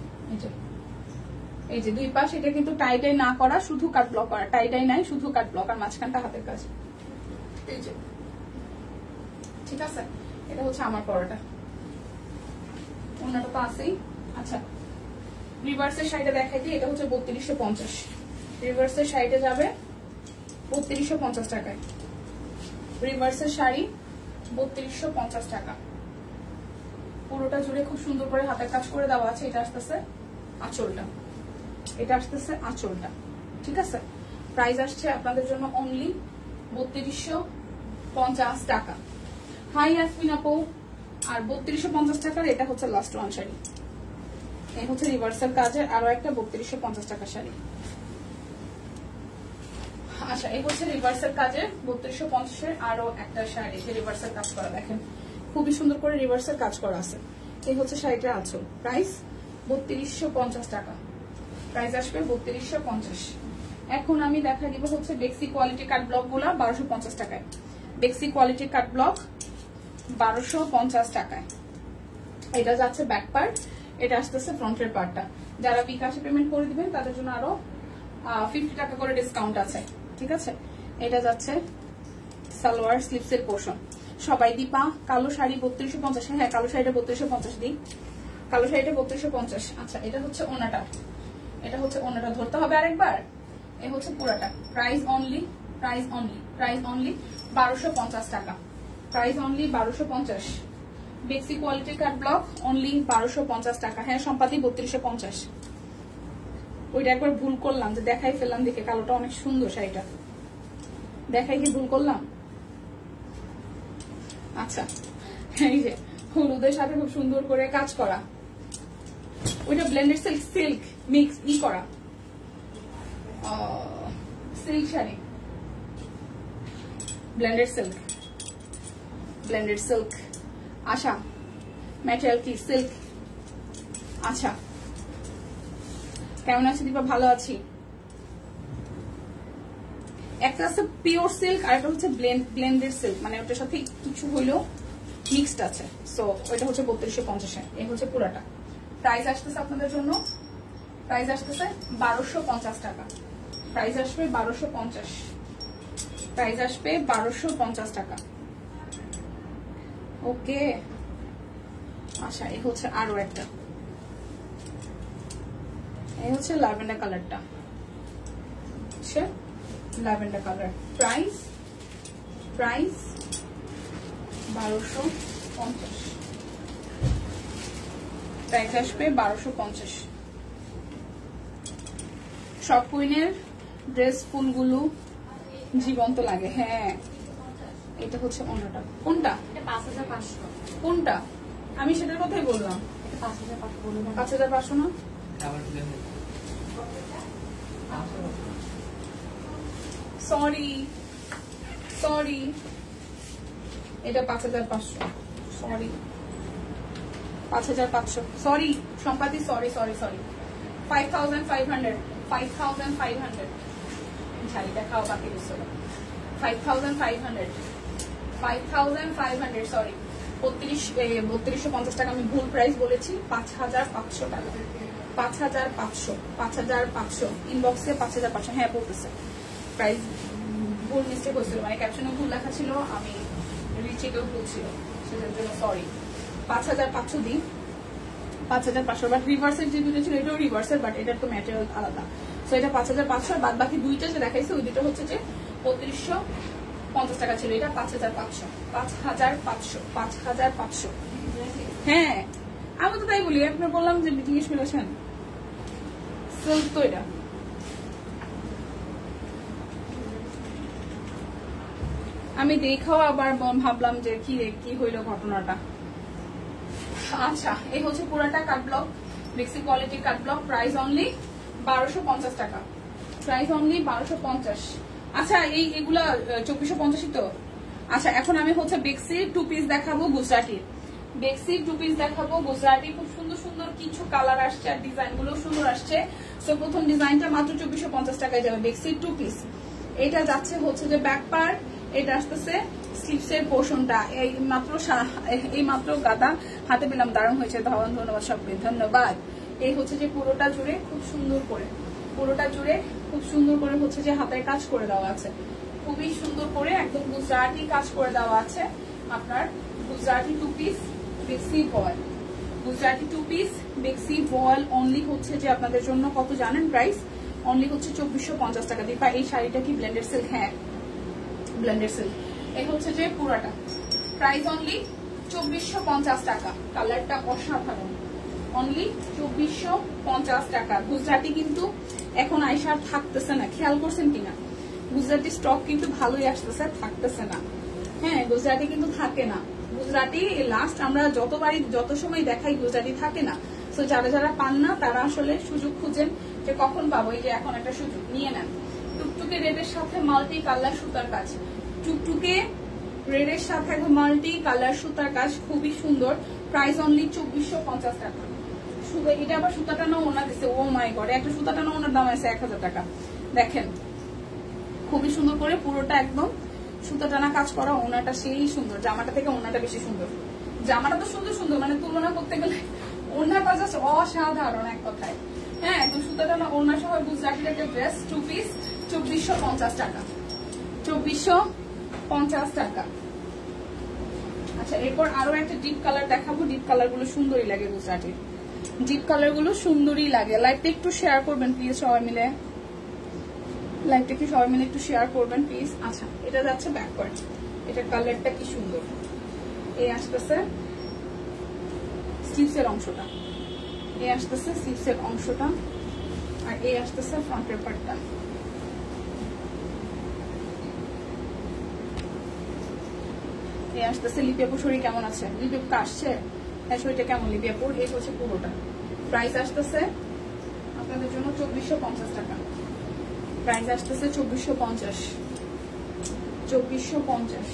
এই যে দুই পাশ, এটা কিন্তু টাইটাই না করা, শুধু কাট ব্লক করা, টাইটাই নাই, শুধু কাট ব্লক, আর মাঝখানটা হাতের কাজ, এই যে, ঠিক আছে। এটা হচ্ছে আমার পরাটা, অন্যটা তো আছেই। আচ্ছা রিভার্সের শাড়িটা দেখাই দিই, এটা হচ্ছে 3250। রিভার্সের শাড়িটা যাবে 3250 টাকায়, রিভার্সের শাড়ি 3250 টাকা। পুরোটা জুড়ে খুব সুন্দর করে হাতের কাজ করে দেওয়া আছে। এটা আসতেছে আঁচলটা, এটা আসতেছে আঁচলটা, ঠিক আছে। প্রাইস আসছে আপনাদের জন্য অনলি 3250 টাকা। হাই আসমিন আপু, আর 3250 টাকার এটা হচ্ছে লাস্ট ওয়ান শাড়ি। এই হচ্ছে রিভার্সাল কাজের আরো একটা 3250 টাকার শাড়ি। আচ্ছা এই হচ্ছে রিভার্সাল কাজের 3250-এর আরো একটা শাড়ি, যে রিভার্সাল কাজ করা, দেখেন খুবই সুন্দর করে রিভার্সাল কাজ করা আছে। এই হচ্ছে শাড়িটার আঁচল, প্রাইস 3250 টাকা, প্রাইস আসবে 3250। এখন আমি দেখা দিব হচ্ছে বেক্সি কোয়ালিটি কাট ব্লক গুলা 1250 টাকায়। বেক্সি কোয়ালিটি কাট ব্লক 1250 টাকায়। এটা যাচ্ছে ব্যাক পার্ট, এটা আসতেছে ফ্রন্টের পার্টটা। যারা বিকাশে পেমেন্ট করে দিবেন তাদের জন্য আরো 50 টাকা করে ডিসকাউন্ট আছে, ঠিক আছে। এটা যাচ্ছে সালোয়ার স্লিপসের পোর্শন। সবাই দীপা কালো শাড়ি 3250, হ্যাঁ কালো শাড়িটা 3250 দিই, কালো শাড়িটা 3250। আচ্ছা এটা হচ্ছে ওনাটা, এটা হচ্ছে ওনাটা ধরতে হবে আরেকবার। এই হচ্ছে পুরাটা, প্রাইস অনলি 1250 টাকা, প্রাইস অনলি 1250। বেক্সি কোয়ালিটি কাট ব্লক অনলি 1250 টাকা। হ্যাঁ সম্পাদি 3250। ওইটা একবার ভুল করলাম, যে দেখাই ফেললাম, দেখে কালোটা অনেক সুন্দর শাড়িটা, দেখাই কি ভুল করলাম? আচ্ছা এই যে হলুদের সাথে খুব সুন্দর করে কাজ করা, ওইটা ব্লেন্ডেড সিল্ক মিক্স করা সিল্ক শাড়ি, ব্লেন্ডেড সিল্ক। আচ্ছা ম্যাটেরিয়াল কি সিল্ক। আচ্ছা কেমন আছে দীপা? ভালো আছি। একটা আছে পিওর সিল্ক, আর একটা হচ্ছে ব্লেন্ডেড সিল্ক, মানে ওটার সাথে কিছু হইলেও মিক্সড আছে। সো ওইটা হচ্ছে 3250। এই হচ্ছে পুরাটা। প্রাইস আসতেছে আপনাদের জন্য, প্রাইস আসতেছে 1250 টাকা, প্রাইস আসবে 1250, প্রাইস আসবে 1250 টাকা। ওকে আচ্ছা এই হচ্ছে আরো একটা, এই হচ্ছে ল্যাভেন্ডার কালারটা, আচ্ছা ল্যাভেন্ডার কালার। প্রাইস 1250। প্রাইস আসবে 1250। সব কুইনের ড্রেস ফুলগুলো জীবন্ত লাগে। হ্যাঁ, এটা হচ্ছে অন্যটা। কোনটা? 5500। কোনটা? আমি সেটার কথাই বললাম। 5500 বলুন। 5500 না? সরি সরি, এটা 5500। সরি 5500। সরি সম্পাদি, সরি সরি সরি। 5500। 5500 ঝাড়ি দেখাও বাকি বুঝলো। 5500। 5500 সরি, 3250 টাকা আমি ভুল প্রাইস বলেছি। 5500 টাকা। 5500। 5500 ইনবক্সে 5500। হ্যাঁ বলতেছে, প্রাইস ভুল মিস্টেক হয়েছিল, মানে ক্যাপশনে ভুল লেখা ছিল, আমি রিচেকেও ভুল ছিল, সেটার জন্য সরি। 5500 দিই। 5500, বাট রিভার্সের যে দুটো ছিল এটাও রিভার্সের, বাট এটার তো ম্যাটেরিয়াল আলাদা। সো এটা 5500, বাদ বাকি দুইটা যে দেখাইছে ওই দুটো হচ্ছে যে 3250 টাকা ছিল। এটা 5500। 5500। 5500। হ্যাঁ আমি তো তাই বলি, আপনি বললাম যে জিজ্ঞেস করেছেন সিল্ক তো এটা। আমি দেখাও আবার ভাবলাম যে কি কি হইলো ঘটনাটা। আচ্ছা, এই হচ্ছে পুরাটা কাট ব্লক, বেক্সি কোয়ালিটি কাট ব্লক। প্রাইস অনলি 1250 টাকা। Price only 1250। আচ্ছা এগুলা 2450 তো। আচ্ছা এখন আমি হচ্ছে বেক্সি টু পিস দেখাবো গুজরাটির। বেক্সি টু পিস দেখাবো গুজরাটি। খুব সুন্দর সুন্দর কিছু কালার আসছে আর ডিজাইন গুলো সুন্দর আসছে। সো প্রথম ডিজাইনটা মাত্র 2450 টাকায় যাবে, বেক্সি টু পিস। এটা যাচ্ছে হচ্ছে যে ব্যাক পার্ট, এটা আসতেছে স্লিভসের পোর্শনটা। এই মাত্র গাদা হাতে পেলাম, দারুণ হয়েছে। ধন্যবাদ সবকে, ধন্যবাদ। এই হচ্ছে যে পুরোটা জুড়ে খুব সুন্দর করে, পুরোটা জুড়ে খুব সুন্দর করে হচ্ছে যে হাতের কাজ করে দেওয়া আছে, খুবই সুন্দর করে একদম গুজরাটি কাজ করে দেওয়া আছে। আপনার গুজরাটি টু পিস বেক্সি বয়েল, গুজরাটি টু পিস বেক্সি বয়েল অনলি হচ্ছে যে আপনাদের জন্য কত জানেন প্রাইস? অনলি হচ্ছে 2450 টাকা। দীপা এই শাড়িটা কি ব্লেন্ডেড সিল্ক? হ্যাঁ ব্লেন্ডেড সিল্ক। এই হচ্ছে যে পুরাটা প্রাইস অনলি 2450 টাকা। কালারটা অসাধারণ, অনলি 2450 টাকা। গুজরাটি কিন্তু এখন আইসার থাকতেছে না, খেয়াল করছেন কিনা? গুজরাটি স্টক কিন্তু ভালোই আসতেছে, থাকতেছে না। হ্যাঁ গুজরাটি কিন্তু থাকে না। গুজরাটি লাস্ট আমরা যত সময় দেখাই গুজরাটি থাকে না। তো যারা যারা পান না তারা আসলে সুযোগ খুঁজেন যে কখন পাবো, এই যে এখন একটা সুযোগ নিয়ে নেন। টুকটুকে রেডের সাথে মাল্টি কালার সুতার কাজ, টুকটুকে রেডের সাথে মাল্টি কালার সুতার কাজ, খুবই সুন্দর। প্রাইস অনলি 2450 টাকা। এটা আবার সুতাটা না ওনা দিচ্ছে, ও মাই গড, একটা সুতাটা না ওনার দাম আছে 1000 টাকা। দেখেন খুবই সুন্দর করে পুরোটা একদম সুতা টানা কাজ করা। ওনাটা সেই সুন্দর, জামাটা থেকে ওনাটা বেশি সুন্দর। জামাটা তো সুন্দর সুন্দর, মানে তুলনা করতে গেলে ওনাটা জাস্ট অসাধারণ এক কথায়। হ্যাঁ একদম সুতা টানা ওনা সহ গুজরাটির একটা ড্রেস টু পিস 2450 টাকা। 2450 টাকা। আচ্ছা এরপর আরো একটা ডিপ কালার দেখাবো। ডিপ কালার গুলো সুন্দরই লাগে গুজরাটির, ডিপ কালার গুলো সুন্দরই লাগে। লাইভটা একটু শেয়ার করবেন প্লিজ সবাই মিলে, লাইভটা কি সবাই মিলে একটু শেয়ার করবেন প্লিজ। আচ্ছা এটা যাচ্ছে ব্যাকওয়ার্ড, এটা কালারটা কি সুন্দর। এই আসতেছে স্লিভসের অংশটা, এই আসতেছে স্লিভসের অংশটা, আর এই আসতেছে ফ্রন্টের পার্টটা। এই আসতেছে লিপিয়াপুর শরীর কেমন আছে? লিপিয়াপুর আসছে? হ্যাঁ শরীরটা কেমন লিপিয়াপুর? এই হচ্ছে পুরোটা। প্রাইস আসতেছে আপনাদের জন্য 2450 টাকা। প্রাইস আসতেছে 2450। 2450।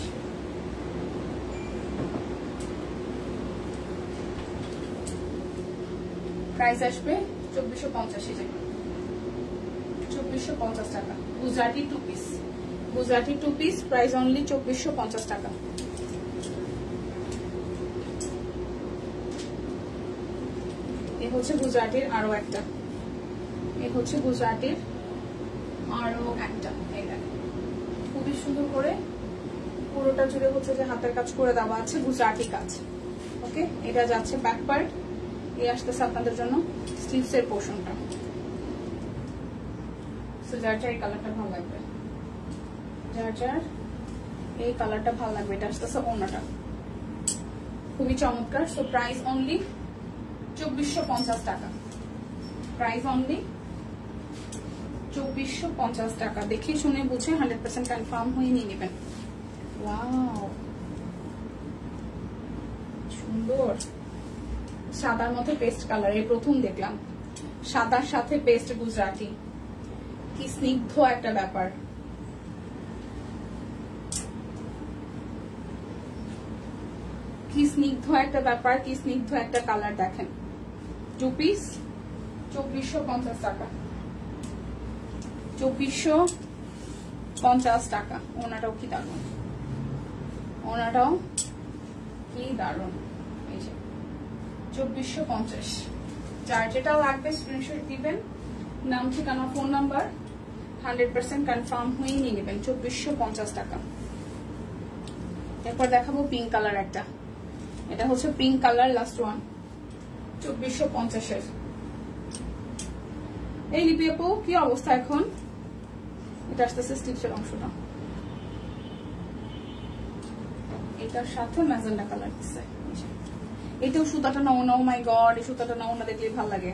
প্রাইস আসবে 2450। 2450 টাকা। Gujarati two piece, Gujarati two piece price only 2450 টাকা। এই হচ্ছে গুজরাটির আরো একটা, এই হচ্ছে গুজরাটির আরো একটা। এটা খুবই সুন্দর করে পুরোটা জুড়ে হচ্ছে যে হাতের কাজ করে দেওয়া আছে, গুজরাটি কাজ। ওকে এটা যাচ্ছে ব্যাক পার্ট, এই আসতেছে আপনাদের জন্য স্লিভসের পোর্শনটা। যার যার এই কালারটা ভালো লাগবে, যার যার এই কালারটা ভালো লাগবে, এটা আসতেছে ওনাটা খুবই চমৎকার। সো প্রাইস অনলি 2450 টাকা, প্রাইস অনলি 2450 টাকা। দেখে শুনে বুঝে 100% কনফার্ম হয়ে নিয়ে নেবেন। ওয়াও, সুন্দর সাদার মধ্যে পেস্ট কালার, এই প্রথম দেখলাম সাদার সাথে পেস্ট গুজরাটি, কি স্নিগ্ধ একটা ব্যাপার। কি স্নিগ্ধ একটা ব্যাপার, কি স্নিগ্ধ একটা কালার। দেখেন 2 পিস 2450 টাকা, 2450 টাকা। ওনাটাও কি দারুন, ওনাটাও কি দারুন। এই যে 2450, যার যেটা লাগবে স্ক্রিনশট দিবেন, নাম ঠিকানা ফোন নাম্বার 100% কনফার্ম হয়ে নিয়ে নেবেন। 2450 টাকা। এরপর দেখাবো পিঙ্ক কালার একটা, এটা হচ্ছে পিঙ্ক কালার লাস্ট ওয়ান, 2450 এর। এই লিপি আপু কি অবস্থা এখন? এটা আসতেছে স্টিচের অংশটা, এটার সাথে ম্যাজেন্ডা কালার দিচ্ছে। এটাও সুতাটা নাও না, ও মাই গড, এই সুতাটা নাও না, দেখলে ভালো লাগে।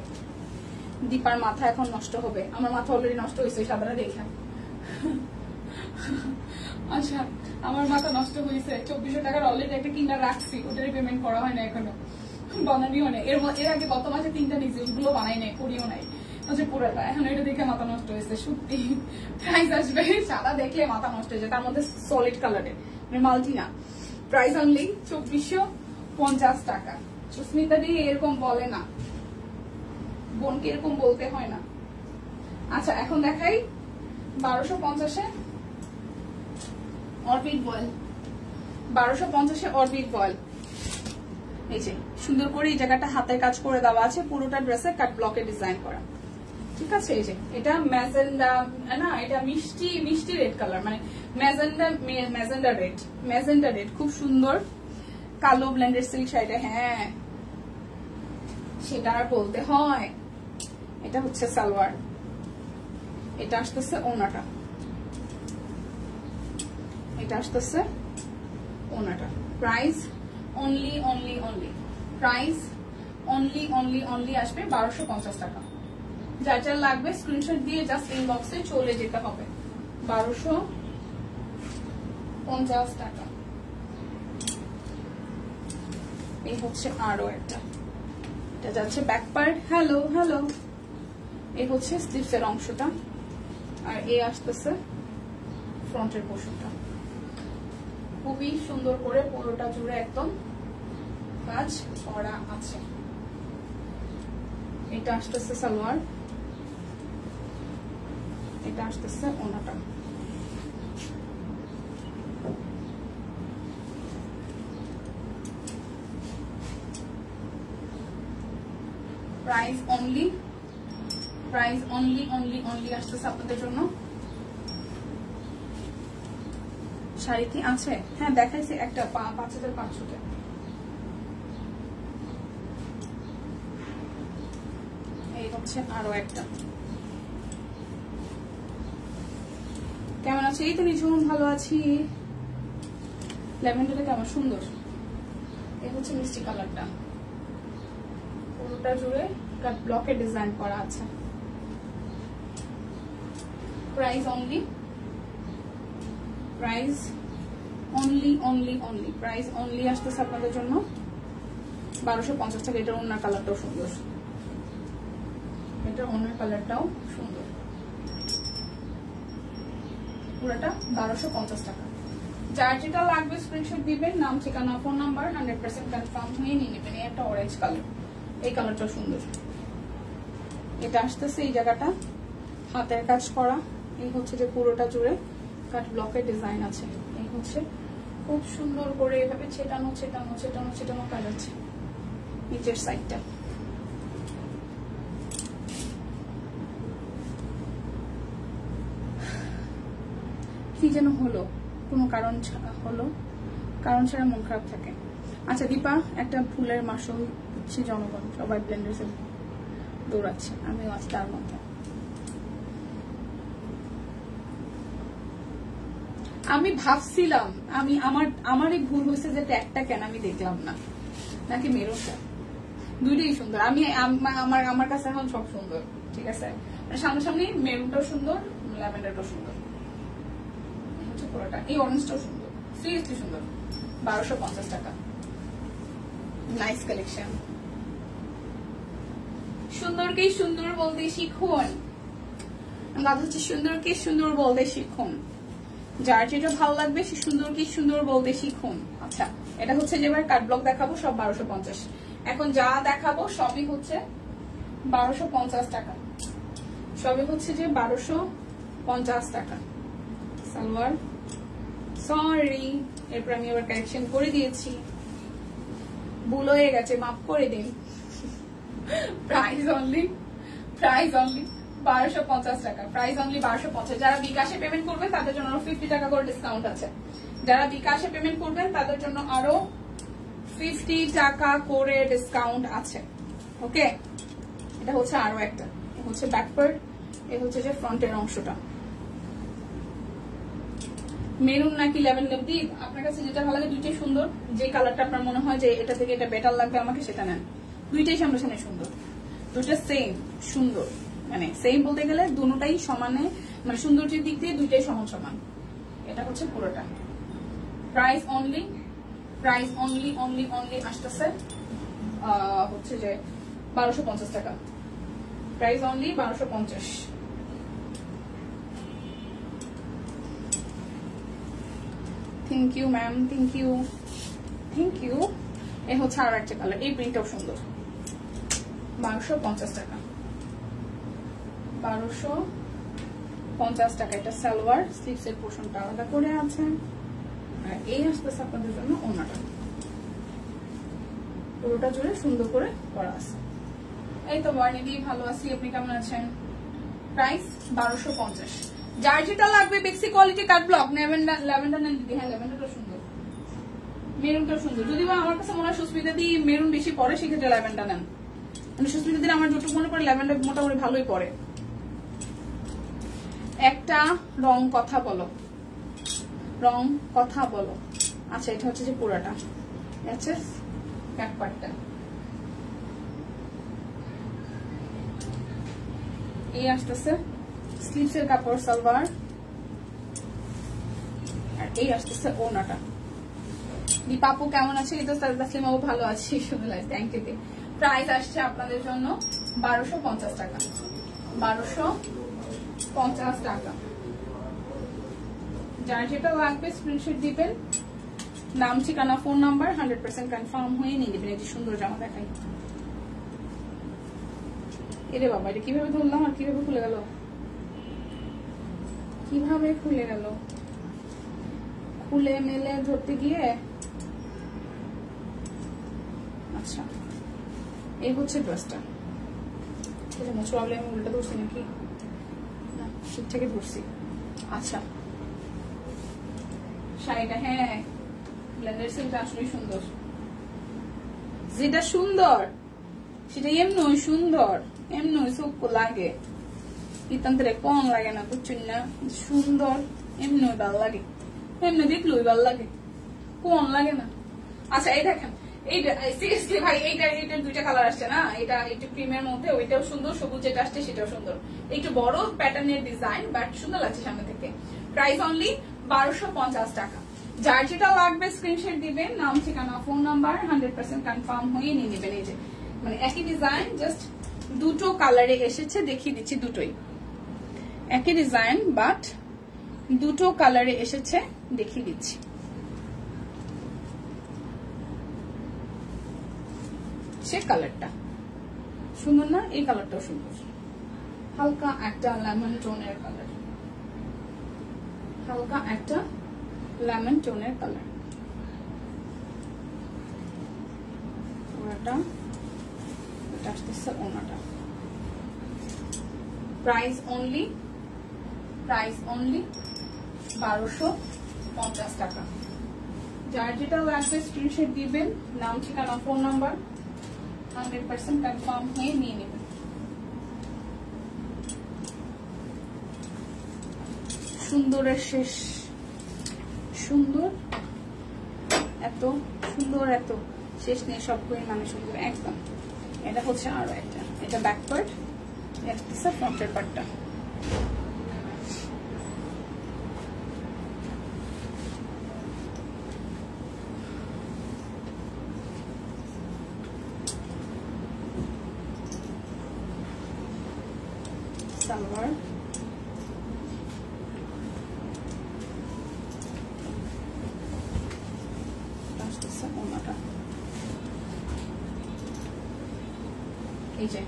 দীপার মাথা এখন নষ্ট হবে, আমার মাথা অলরেডি নষ্ট হয়েছে সাদাটা দেখে। আচ্ছা, আমার মাথা নষ্ট হয়েছে, 2400 টাকার অলরেডি একটা কিনা রাখছি, ওটারই পেমেন্ট করা হয় না এখনো, বানানিও নেই। এর আগে গত মাসে 3টা নিয়েছি, ওগুলো বানাই নাই, করিও নাই। পুরোটা এখন এটা দেখে মাথা নষ্ট হয়েছে সত্যি। প্রাইস আসবে, সাদা দেখলে মাথা নষ্ট হয়ে যায়, তার মধ্যে সলিড কালারের, মাল্টি না। প্রাইস অনলি 2450 টাকা। সুস্মিতা দি এরকম বলে না, বোনকে এরকম বলতে হয় না। আচ্ছা, এখন দেখাই 1250-এ অরবিট বয়েল, 1250-এ অরবিট বয়েল। এই যে সুন্দর করে এই জায়গাটা হাতের কাজ করে দেওয়া আছে, পুরোটা ড্রেসে কাট ব্লকে ডিজাইন করা, ঠিক আছে। এই যে এটা ম্যাজেন্ডা না, এটা মিষ্টি মিষ্টি রেড কালার, মানে ম্যাজেন্ডা রেড, খুব সুন্দর কালো ব্লেন্ডেড সিল্ক শাড়িটা। হ্যাঁ, সেটা আর বলতে হয়। এটা হচ্ছে সালোয়ার, এটা আসতেছে ওনাটা, এটা আসতেছে ওনাটা। Price only only only, price only only only আসবে 1250 টাকা। যার যার লাগবে স্ক্রিনশট দিয়ে জাস্ট ইনবক্সে চলে যেতে হবে। 1250 টাকা। এই হচ্ছে আরো একটা, এটা যাচ্ছে ব্যাক পার্ট। হ্যালো হ্যালো, এই হচ্ছে স্লিভসের অংশটা, আর এই আসতেছে ফ্রন্টের পোর্শনটা। খুবই সুন্দর করে পুরোটা জুড়ে একদম কাজ করা আছে। এটা আসতেছে সালোয়ার, এটা আসতেছে ওনাটা। প্রাইস অনলি অনলি আসতেছে আপনাদের জন্য। শাড়ি কি আছে? হ্যাঁ, দেখাইছি একটা 5500-তে। এই হচ্ছে আরো একটা। কেমন আছে? এই তো নিঝুম, ভালো আছি। ল্যাভেন্ডারটা কেমন সুন্দর। এই হচ্ছে মিষ্টি কালারটা, পুরোটা জুড়ে কাট ব্লকে ডিজাইন করা আছে। প্রাইস অনলি প্রাইস অনলি আসতেছে আপনাদের জন্য 1250 টাকা। এটার ওনার কালারটাও সুন্দর, এটার ওনার কালারটাও সুন্দর। পুরোটা 1250 টাকা। যার যেটা লাগবে স্ক্রিনশট দিবেন, নাম ঠিকানা ফোন নাম্বার 100% কনফার্ম হয়ে নিয়ে নেবেন। এই একটা অরেঞ্জ কালার, এই কালারটাও সুন্দর। এটা আসতেছে এই জায়গাটা হাতের কাজ করা। এই হচ্ছে যে পুরোটা জুড়ে কাট ব্লকের ডিজাইন আছে। এই হচ্ছে খুব সুন্দর করে এভাবে ছেটানো ছেটানো ছেটানো ছেটানো কাজ আছে নিচের সাইডটা। কি যেন হলো, কোনো কারণ হলো, কারণ ছাড়া মন খারাপ থাকে। আচ্ছা দীপা, একটা ফুলের মাসল দিচ্ছি, জনগণ সবাই ব্লেন্ডার্সে দৌড়াচ্ছে, আমিও আছি তার মধ্যে। আমি ভাবছিলাম আমারই ভুল হয়েছে যে ট্যাগটা কেন আমি দেখলাম না, নাকি মেরুনটা। দুইটাই সুন্দর। আমি আমার কাছে এখন সব সুন্দর, ঠিক আছে। সামনাসামনি মেরুনটাও সুন্দর, ল্যাভেন্ডারটাও সুন্দর, হচ্ছে পুরোটা। এই অরেঞ্জটাও সুন্দর, সিরিয়াসলি সুন্দর। 1250 টাকা। Nice collection. সুন্দরকে সুন্দর বলতে শিখুন। কথা হচ্ছে সুন্দরকে সুন্দর বলতে শিখুন। যার যেটা ভালো লাগবে সে সুন্দরকে সুন্দর বলতে শিখুন। আচ্ছা, এটা হচ্ছে যে এবার কাট ব্লক দেখাবো সব 1250। এখন যা দেখাবো সবই হচ্ছে 1250 টাকা, সবই হচ্ছে যে 1250 টাকা। সালোয়ার, সরি, এরপর আমি আবার কারেকশন করে দিয়েছি, ভুল হয়ে গেছে, মাফ করে দিন। প্রাইস অনলি 1250 টাকা, প্রাইস অনলি 1250। যারা বিকাশে পেমেন্ট করবেন তাদের জন্য আরো 50 টাকা করে ডিসকাউন্ট আছে। যারা বিকাশে পেমেন্ট করবেন তাদের জন্য আরো 50 টাকা করে ডিসকাউন্ট আছে। ওকে, এটা হচ্ছে আরো একটা, হচ্ছে ব্যাক পার্ট, এ হচ্ছে যে ফ্রন্টের অংশটা। মেরুন নাকি ল্যাভেন্ডার দিই, আপনার কাছে যেটা ভালো লাগে, দুইটাই সুন্দর। যে কালারটা আপনার মনে হয় যে এটা থেকে এটা বেটার লাগবে আমাকে, সেটা নেন। দুইটাই সামনে সুন্দর, দুইটা সেম সুন্দর, মানে সেম বলতে গেলে দুটোটাই সমানে, মানে সৌন্দর্যের দিক দিয়ে দুইটাই সমান। এটা হচ্ছে পুরোটা। প্রাইস অনলি আসতেছে হচ্ছে যে 1250 টাকা। Price only 1250। Thank you ma'am, thank you. এ হচ্ছে আরো একটা কালার, এই প্রিন্টটাও সুন্দর। 1250 টাকা, 1250 টাকা। এটা সালোয়ার, স্লিভস এর পোর্শনটা আলাদা করে আছে, আর এই আসতেছে আপনাদের জন্য ওনাটা, পুরোটা জুড়ে সুন্দর করে করা আছে। এই তো বার্নিডি, ভালো আছি, আপনি কেমন আছেন? প্রাইস 1250। যার যেটা লাগবে বেক্সি কোয়ালিটি কাট ব্লক, ল্যাভেন্ডার নেন দিদি। হ্যাঁ, ল্যাভেন্ডারটা সুন্দর, মেরুনটা সুন্দর। যদি আমার কাছে মনে হয় সুস্মিতা দি মেরুন বেশি পরে, সেক্ষেত্রে ল্যাভেন্ডার নেন। মানে সুস্মিতা দিন আমার যতটুকু মনে পড়ে ল্যাভেন্ডার মোটামুটি ভালোই পড়ে। একটা রং কথা বলো। আচ্ছা, এটা হচ্ছে যে পুরাটা, আচ্ছা ব্যাক পার্টটা। এই আসতেছে স্লিভস এর কাপড়, সালোয়ার, আর এই আসতেছে ওনাটা। দীপাপু কেমন আছে? এই তো তাসলিম বাবু ভালো আছি, থ্যাংক ইউ। প্রাইস আসছে আপনাদের জন্য 1250 টাকা, 1250 টাকা। যার যেটা লাগবে স্ক্রিনশট দিবেন, নাম, ঠিকানা, ফোন নাম্বার 100% কনফার্ম হয়ে নিয়ে নেবেন। এই যে সুন্দর জামা দেখাই। এরে বাবা, এটা কিভাবে ধরলাম আর কিভাবে খুলে গেল, খুলে মেলে ধরতে গিয়ে। আচ্ছা, এই হচ্ছে ড্রেসটা। প্রবলেম, উল্টা ধরছি নাকি? না, ঠিকঠাকই ধরছি। আচ্ছা, শাড়িটা, হ্যাঁ ব্লেন্ডার সিল্কটা আসলে সুন্দর। যেটা সুন্দর সেটা এমনি সুন্দর, এমনি চোখ লাগে, ইতান্তরে কম লাগে না, বুঝছেন না? সুন্দর এমনি ভালো লাগে, এমনি দেখলেই ভালো লাগে, কোন লাগে না। আচ্ছা, এই দেখেন, এইটা সিরিয়াসলি ভাই, এইটার দুইটা কালার আসছে না, এটা একটু ক্রিমের মধ্যে, ওইটাও সুন্দর, সবুজ যেটা আসছে সেটাও সুন্দর। একটু বড় প্যাটার্নের ডিজাইন, বাট সুন্দর লাগছে সামনে থেকে। প্রাইস অনলি 1250 টাকা। যার যেটা লাগবে স্ক্রিনশট দিবেন, নাম, ঠিকানা, ফোন নাম্বার 100% কনফার্ম হয়ে নিয়ে নেবেন। এই যে মানে একই ডিজাইন, জাস্ট দুটো কালারে এসেছে, দেখিয়ে দিচ্ছি। দুটোই একই ডিজাইন, বাট দুটো কালারে এসেছে, দেখিয়ে দিচ্ছি। সে কালারটা সুন্দর না? এই কালারটাও সুন্দর, হালকা একটা লেমন টোনের কালার, হালকা একটা লেমন টোনের কালার। ওনাটা, এটা আসতেছে ওনাটা। প্রাইস অনলি 1250 টাকা। যার যেটা লাগবে স্ক্রিনশট দিবেন, নাম, ঠিকানা, ফোন নাম্বার 100% কনফার্ম হয়ে নিয়ে নেবেন। সুন্দরের শেষ, সুন্দর, এত সুন্দর, এত শেষ নেই, সবগুলোই মানে সুন্দর একদম। এটা হচ্ছে আরো একটা, এটা ব্যাক পার্ট, এটা ফ্রন্টের পার্টটা। সালোয়ার, ওনাটা। এই যে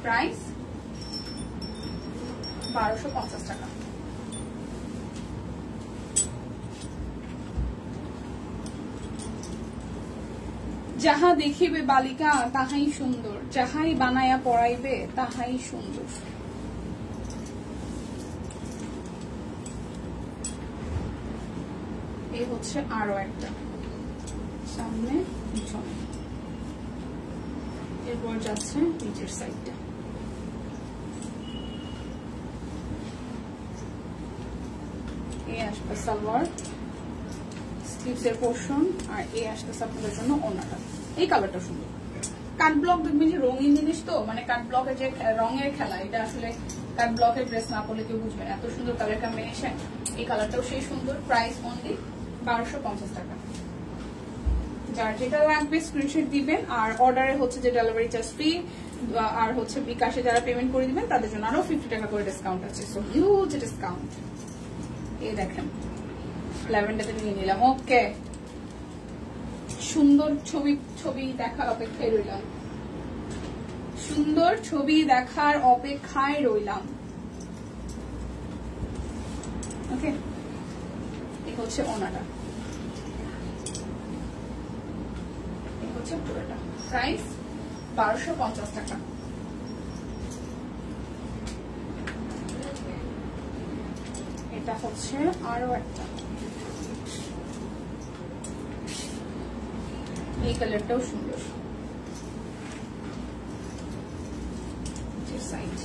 প্রাইস 1250 টাকা। যাহা দেখিবে বালিকা তাহাই সুন্দর, যাহাই বানায়া পড়াইবে তাহাই সুন্দর। এই হচ্ছে আরো একটা, সামনে পিছনে, এরপর যাচ্ছে নিচের সাইডটা। এই আসবে সালোয়ার, স্লিভস এর পোর্শন, আর এই আসতেছে আপনাদের জন্য ওড়নাটা। এই কালারটা সুন্দর। কাট ব্লক দেখবেন যে রঙিন জিনিস তো, মানে কাট ব্লকের যে রঙের খেলা, এটা আসলে কাট ব্লকের ড্রেস না পরলে কেউ বুঝবেন। এত সুন্দর কালার কম্বিনেশন, এই কালারটাও সেই সুন্দর। প্রাইস অনলি 1250 টাকা। যার যেটা লাগবে স্ক্রিনশট দিবেন, আর অর্ডারে হচ্ছে যে ডেলিভারি চার্জ ফ্রি, আর হচ্ছে বিকাশে যারা পেমেন্ট করে দিবেন তাদের জন্য আরো 50 টাকা করে ডিসকাউন্ট আছে। So huge discount. এই দেখেন ল্যাভেন্ডারটা নিয়ে নিলাম। ওকে, সুন্দর ছবি দেখার অপেক্ষায় রইলাম, সুন্দর ছবি দেখার অপেক্ষায় রইলাম। ওকে, এই হচ্ছে ওনাটা, এই হচ্ছে পুরোটা। প্রাইস 1250 টাকা। এটা হচ্ছে আরো একটা, এই কালারটাও সুন্দর। সাইড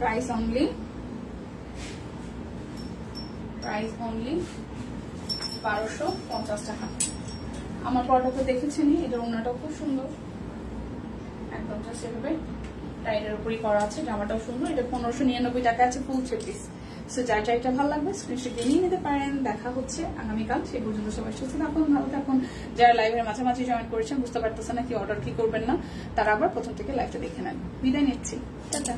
প্রাইস অনলি 1250 টাকা। আমার পরটা তো দেখেছেনই, এটা ওড়নাটাও খুব সুন্দর, একদম জাস্ট এভাবে টাইটের উপরই করা আছে। জামাটাও সুন্দর, এটা 1599 টাকা আছে ফুল 3 পিস। সো যার যারটা ভালো লাগবে স্ক্রিনশট দিয়ে নিয়ে নিতে পারেন। দেখা হচ্ছে আগামীকাল, সেই পর্যন্ত সবাই সুস্থ থাকুন, ভালো থাকুন। যারা লাইভের মাঝামাঝি জয়েন করেছেন, বুঝতে পারতেছেন না কি অর্ডার কি করবেন না, তারা আবার প্রথম থেকে লাইভটা দেখে নেন। বিদায় নিচ্ছি, টাটা।